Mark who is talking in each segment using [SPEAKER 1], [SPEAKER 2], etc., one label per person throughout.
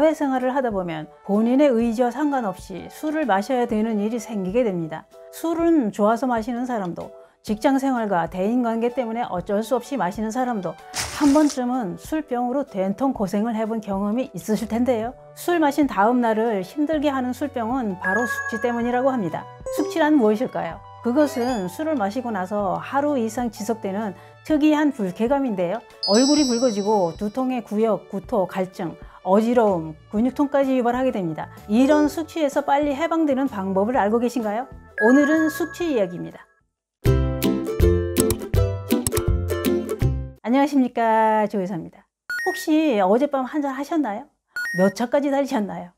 [SPEAKER 1] 사회생활을 하다 보면 본인의 의지와 상관없이 술을 마셔야 되는 일이 생기게 됩니다. 술은 좋아서 마시는 사람도, 직장생활과 대인관계 때문에 어쩔 수 없이 마시는 사람도 한 번쯤은 술병으로 된통 고생을 해본 경험이 있으실 텐데요. 술 마신 다음 날을 힘들게 하는 술병은 바로 숙취 때문이라고 합니다. 숙취란 무엇일까요? 그것은 술을 마시고 나서 하루 이상 지속되는 특이한 불쾌감인데요. 얼굴이 붉어지고 두통의 구역, 구토, 갈증, 어지러움, 근육통까지 유발하게 됩니다. 이런 숙취에서 빨리 해방되는 방법을 알고 계신가요? 오늘은 숙취 이야기입니다. 안녕하십니까, 조여사입니다. 혹시 어젯밤 한잔 하셨나요? 몇 차까지 달리셨나요?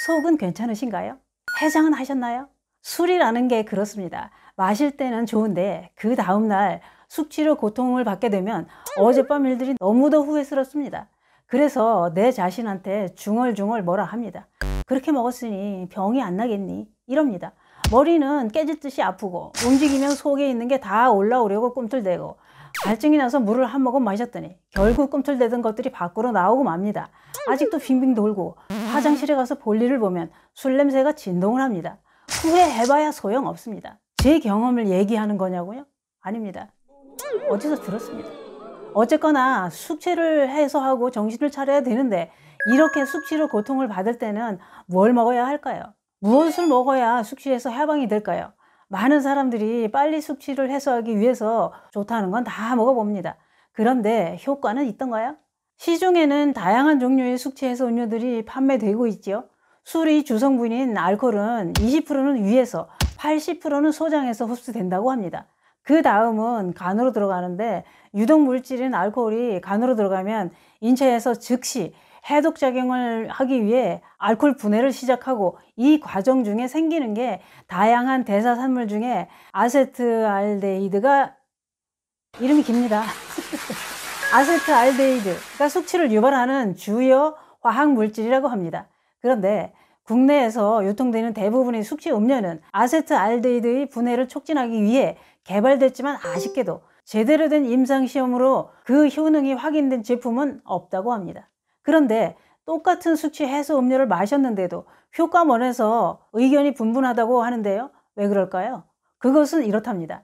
[SPEAKER 1] 속은 괜찮으신가요? 해장은 하셨나요? 술이라는 게 그렇습니다. 마실 때는 좋은데 그 다음날 숙취로 고통을 받게 되면 어젯밤 일들이 너무도 후회스럽습니다. 그래서 내 자신한테 중얼중얼 뭐라 합니다. 그렇게 먹었으니 병이 안 나겠니? 이럽니다. 머리는 깨질 듯이 아프고 움직이면 속에 있는 게 다 올라오려고 꿈틀대고 갈증이 나서 물을 한 모금 마셨더니 결국 꿈틀대던 것들이 밖으로 나오고 맙니다. 아직도 빙빙 돌고 화장실에 가서 볼일을 보면 술 냄새가 진동을 합니다. 후회해봐야 소용없습니다. 제 경험을 얘기하는 거냐고요? 아닙니다. 어디서 들었습니다. 어쨌거나 숙취를 해소하고 정신을 차려야 되는데 이렇게 숙취로 고통을 받을 때는 뭘 먹어야 할까요? 무엇을 먹어야 숙취에서 해방이 될까요? 많은 사람들이 빨리 숙취를 해소하기 위해서 좋다는 건 다 먹어봅니다. 그런데 효과는 있던가요? 시중에는 다양한 종류의 숙취 해소 음료들이 판매되고 있죠. 술의 주성분인 알코올은 20%는 위에서 80%는 소장에서 흡수된다고 합니다. 그 다음은 간으로 들어가는데 유독물질인 알코올이 간으로 들어가면 인체에서 즉시 해독작용을 하기 위해 알코올 분해를 시작하고 이 과정 중에 생기는 게 다양한 대사산물 중에 아세트알데히드가 이름이 깁니다. 아세트알데히드가 숙취를 유발하는 주요 화학물질이라고 합니다. 그런데 국내에서 유통되는 대부분의 숙취 음료는 아세트알데히드의 분해를 촉진하기 위해 개발됐지만 아쉽게도 제대로 된 임상시험으로 그 효능이 확인된 제품은 없다고 합니다. 그런데 똑같은 숙취 해소 음료를 마셨는데도 효과원에서 의견이 분분하다고 하는데요. 왜 그럴까요? 그것은 이렇답니다.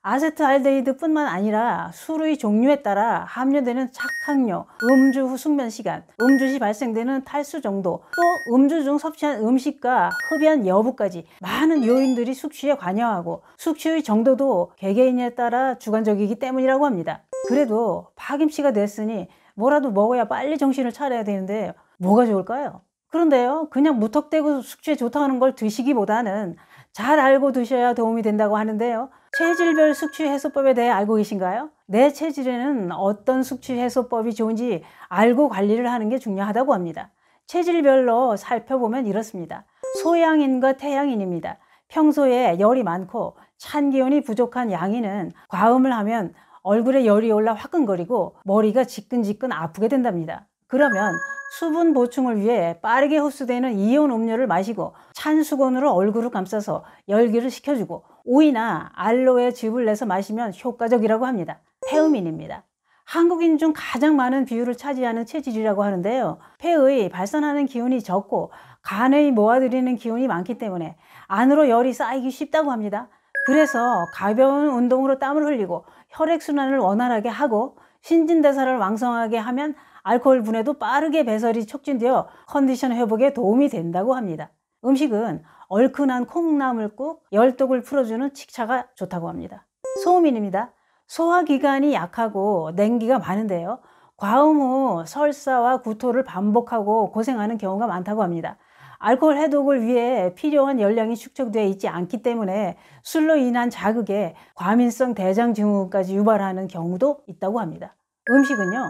[SPEAKER 1] 아세트알데히드 뿐만 아니라 술의 종류에 따라 함유되는 착항료, 음주 후 숙면 시간, 음주 시 발생되는 탈수 정도, 또 음주 중 섭취한 음식과 흡연 여부까지 많은 요인들이 숙취에 관여하고 숙취의 정도도 개개인에 따라 주관적이기 때문이라고 합니다. 그래도 파김치가 됐으니 뭐라도 먹어야 빨리 정신을 차려야 되는데 뭐가 좋을까요? 그런데요, 그냥 무턱대고 숙취에 좋다는 걸 드시기보다는 잘 알고 드셔야 도움이 된다고 하는데요. 체질별 숙취 해소법에 대해 알고 계신가요? 내 체질에는 어떤 숙취 해소법이 좋은지 알고 관리를 하는 게 중요하다고 합니다. 체질별로 살펴보면 이렇습니다. 소양인과 태양인입니다. 평소에 열이 많고 찬 기운이 부족한 양인은 과음을 하면 얼굴에 열이 올라 화끈거리고 머리가 지끈지끈 아프게 된답니다. 그러면 수분 보충을 위해 빠르게 흡수되는 이온 음료를 마시고 찬 수건으로 얼굴을 감싸서 열기를 식혀주고 오이나 알로에 즙을 내서 마시면 효과적이라고 합니다. 태음인입니다. 한국인 중 가장 많은 비율을 차지하는 체질이라고 하는데요. 폐의 발산하는 기운이 적고 간의 모아들이는 기운이 많기 때문에 안으로 열이 쌓이기 쉽다고 합니다. 그래서 가벼운 운동으로 땀을 흘리고 혈액순환을 원활하게 하고 신진대사를 왕성하게 하면 알코올 분해도 빠르게 배설이 촉진되어 컨디션 회복에 도움이 된다고 합니다. 음식은 얼큰한 콩나물국, 열독을 풀어주는 칡차가 좋다고 합니다. 소음인입니다. 소화기관이 약하고 냉기가 많은데요. 과음 후 설사와 구토를 반복하고 고생하는 경우가 많다고 합니다. 알코올 해독을 위해 필요한 열량이 축적되어 있지 않기 때문에 술로 인한 자극에 과민성 대장증후군까지 유발하는 경우도 있다고 합니다. 음식은요,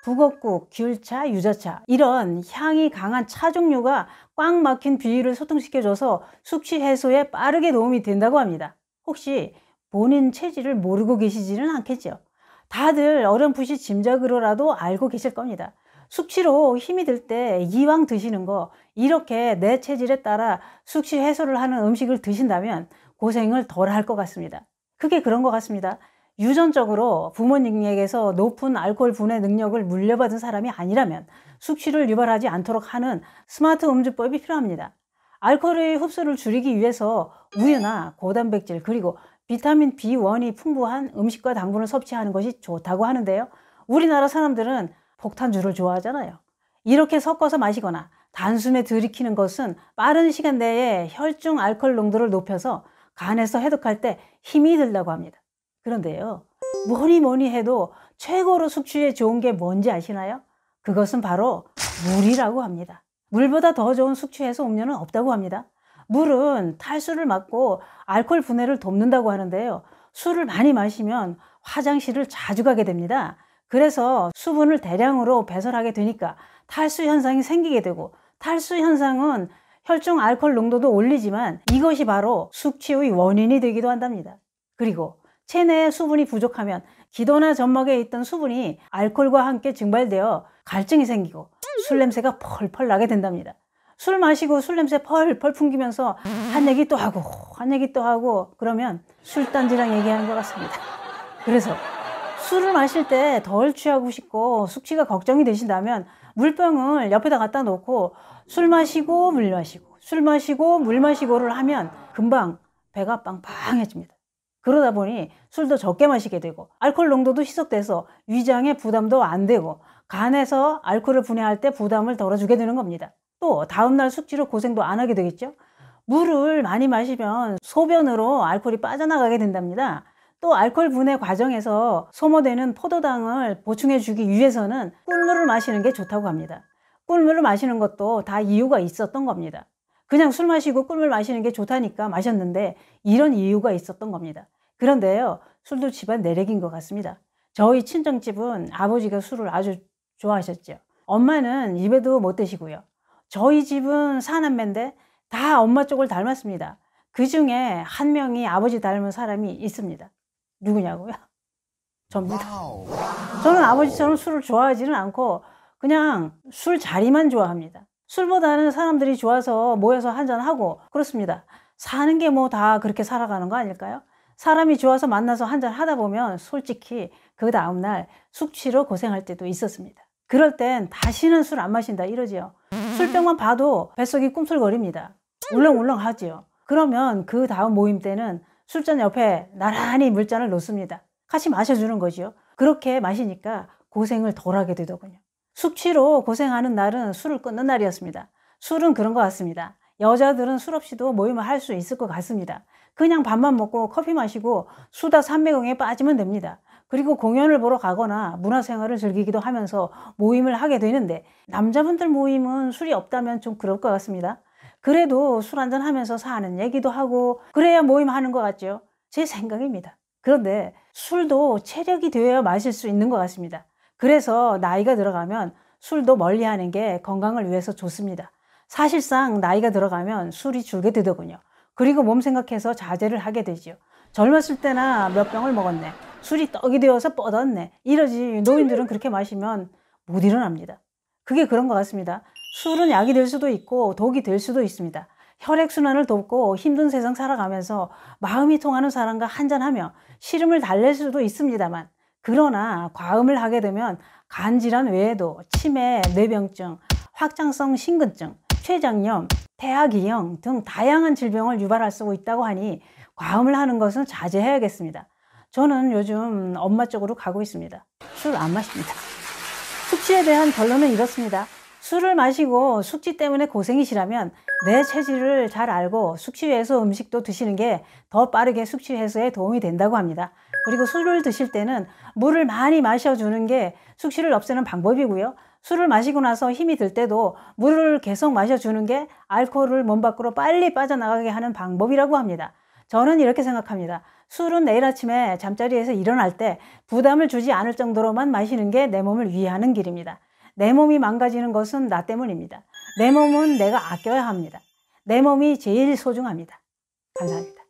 [SPEAKER 1] 북엇국, 귤차, 유자차 이런 향이 강한 차 종류가 꽉 막힌 비위를 소통시켜줘서 숙취 해소에 빠르게 도움이 된다고 합니다. 혹시 본인 체질을 모르고 계시지는 않겠죠? 다들 어렴풋이 짐작으로라도 알고 계실 겁니다. 숙취로 힘이 들 때 이왕 드시는 거 이렇게 내 체질에 따라 숙취 해소를 하는 음식을 드신다면 고생을 덜 할 것 같습니다. 그게 그런 것 같습니다. 유전적으로 부모님에게서 높은 알코올 분해 능력을 물려받은 사람이 아니라면 숙취를 유발하지 않도록 하는 스마트 음주법이 필요합니다. 알코올의 흡수를 줄이기 위해서 우유나 고단백질 그리고 비타민 B1이 풍부한 음식과 당분을 섭취하는 것이 좋다고 하는데요. 우리나라 사람들은 폭탄주를 좋아하잖아요. 이렇게 섞어서 마시거나 단숨에 들이키는 것은 빠른 시간 내에 혈중 알코올 농도를 높여서 간에서 해독할 때 힘이 들다고 합니다. 그런데요, 뭐니 해도 최고로 숙취에 좋은 게 뭔지 아시나요? 그것은 바로 물이라고 합니다. 물보다 더 좋은 숙취 해소 음료는 없다고 합니다. 물은 탈수를 막고 알코올 분해를 돕는다고 하는데요. 술을 많이 마시면 화장실을 자주 가게 됩니다. 그래서 수분을 대량으로 배설하게 되니까 탈수 현상이 생기게 되고, 탈수 현상은 혈중 알코올 농도도 올리지만 이것이 바로 숙취의 원인이 되기도 한답니다. 그리고 체내에 수분이 부족하면 기도나 점막에 있던 수분이 알코올과 함께 증발되어 갈증이 생기고 술 냄새가 펄펄 나게 된답니다. 술 마시고 술 냄새 펄펄 풍기면서 한 얘기 또 하고 한 얘기 또 하고 그러면 술단지랑 얘기하는 것 같습니다. 그래서 술을 마실 때 덜 취하고 싶고 숙취가 걱정이 되신다면 물병을 옆에다 갖다 놓고 술 마시고 물 마시고 술 마시고 물 마시고를 하면 금방 배가 빵빵해집니다. 그러다 보니 술도 적게 마시게 되고 알코올 농도도 희석돼서 위장에 부담도 안 되고 간에서 알코올을 분해할 때 부담을 덜어주게 되는 겁니다. 또 다음날 숙취로 고생도 안 하게 되겠죠. 물을 많이 마시면 소변으로 알코올이 빠져나가게 된답니다. 또 알코올 분해 과정에서 소모되는 포도당을 보충해 주기 위해서는 꿀물을 마시는 게 좋다고 합니다. 꿀물을 마시는 것도 다 이유가 있었던 겁니다. 그냥 술 마시고 꿀물 마시는 게 좋다니까 마셨는데 이런 이유가 있었던 겁니다. 그런데요, 술도 집안 내력인 것 같습니다. 저희 친정집은 아버지가 술을 아주 좋아하셨죠. 엄마는 입에도 못 대시고요. 저희 집은 사남매인데 다 엄마 쪽을 닮았습니다. 그 중에 한 명이 아버지 닮은 사람이 있습니다. 누구냐고요? 접니다. 저는 아버지처럼 술을 좋아하지는 않고 그냥 술 자리만 좋아합니다. 술보다는 사람들이 좋아서 모여서 한잔하고 그렇습니다. 사는 게 뭐 다 그렇게 살아가는 거 아닐까요? 사람이 좋아서 만나서 한잔 하다 보면 솔직히 그 다음날 숙취로 고생할 때도 있었습니다. 그럴 땐 다시는 술 안 마신다 이러지요. 술병만 봐도 뱃속이 꿈틀거립니다. 울렁울렁하지요. 그러면 그 다음 모임 때는 술잔 옆에 나란히 물잔을 놓습니다. 같이 마셔주는 거죠. 그렇게 마시니까 고생을 덜 하게 되더군요. 숙취로 고생하는 날은 술을 끊는 날이었습니다. 술은 그런 것 같습니다. 여자들은 술 없이도 모임을 할 수 있을 것 같습니다. 그냥 밥만 먹고 커피 마시고 수다 삼매경에 빠지면 됩니다. 그리고 공연을 보러 가거나 문화생활을 즐기기도 하면서 모임을 하게 되는데 남자분들 모임은 술이 없다면 좀 그럴 것 같습니다. 그래도 술 한잔 하면서 사는 얘기도 하고 그래야 모임하는 것 같죠. 제 생각입니다. 그런데 술도 체력이 되어야 마실 수 있는 것 같습니다. 그래서 나이가 들어가면 술도 멀리하는 게 건강을 위해서 좋습니다. 사실상 나이가 들어가면 술이 줄게 되더군요. 그리고 몸 생각해서 자제를 하게 되죠. 젊었을 때나 몇 병을 먹었네, 술이 떡이 되어서 뻗었네 이러지 노인들은 그렇게 마시면 못 일어납니다. 그게 그런 것 같습니다. 술은 약이 될 수도 있고 독이 될 수도 있습니다. 혈액순환을 돕고 힘든 세상 살아가면서 마음이 통하는 사람과 한잔하며 시름을 달랠 수도 있습니다만, 그러나 과음을 하게 되면 간질환 외에도 치매, 뇌병증, 확장성 심근증, 췌장염, 태아기형 등 다양한 질병을 유발할 수 있다고 하니 과음을 하는 것은 자제해야겠습니다. 저는 요즘 엄마 쪽으로 가고 있습니다. 술 안 마십니다. 숙취에 대한 결론은 이렇습니다. 술을 마시고 숙취 때문에 고생이시라면 내 체질을 잘 알고 숙취 해소 음식도 드시는 게 더 빠르게 숙취 해소에 도움이 된다고 합니다. 그리고 술을 드실 때는 물을 많이 마셔주는 게 숙취를 없애는 방법이고요. 술을 마시고 나서 힘이 들 때도 물을 계속 마셔주는 게 알코올을 몸 밖으로 빨리 빠져나가게 하는 방법이라고 합니다. 저는 이렇게 생각합니다. 술은 내일 아침에 잠자리에서 일어날 때 부담을 주지 않을 정도로만 마시는 게 내 몸을 위하는 길입니다. 내 몸이 망가지는 것은 나 때문입니다. 내 몸은 내가 아껴야 합니다. 내 몸이 제일 소중합니다. 감사합니다.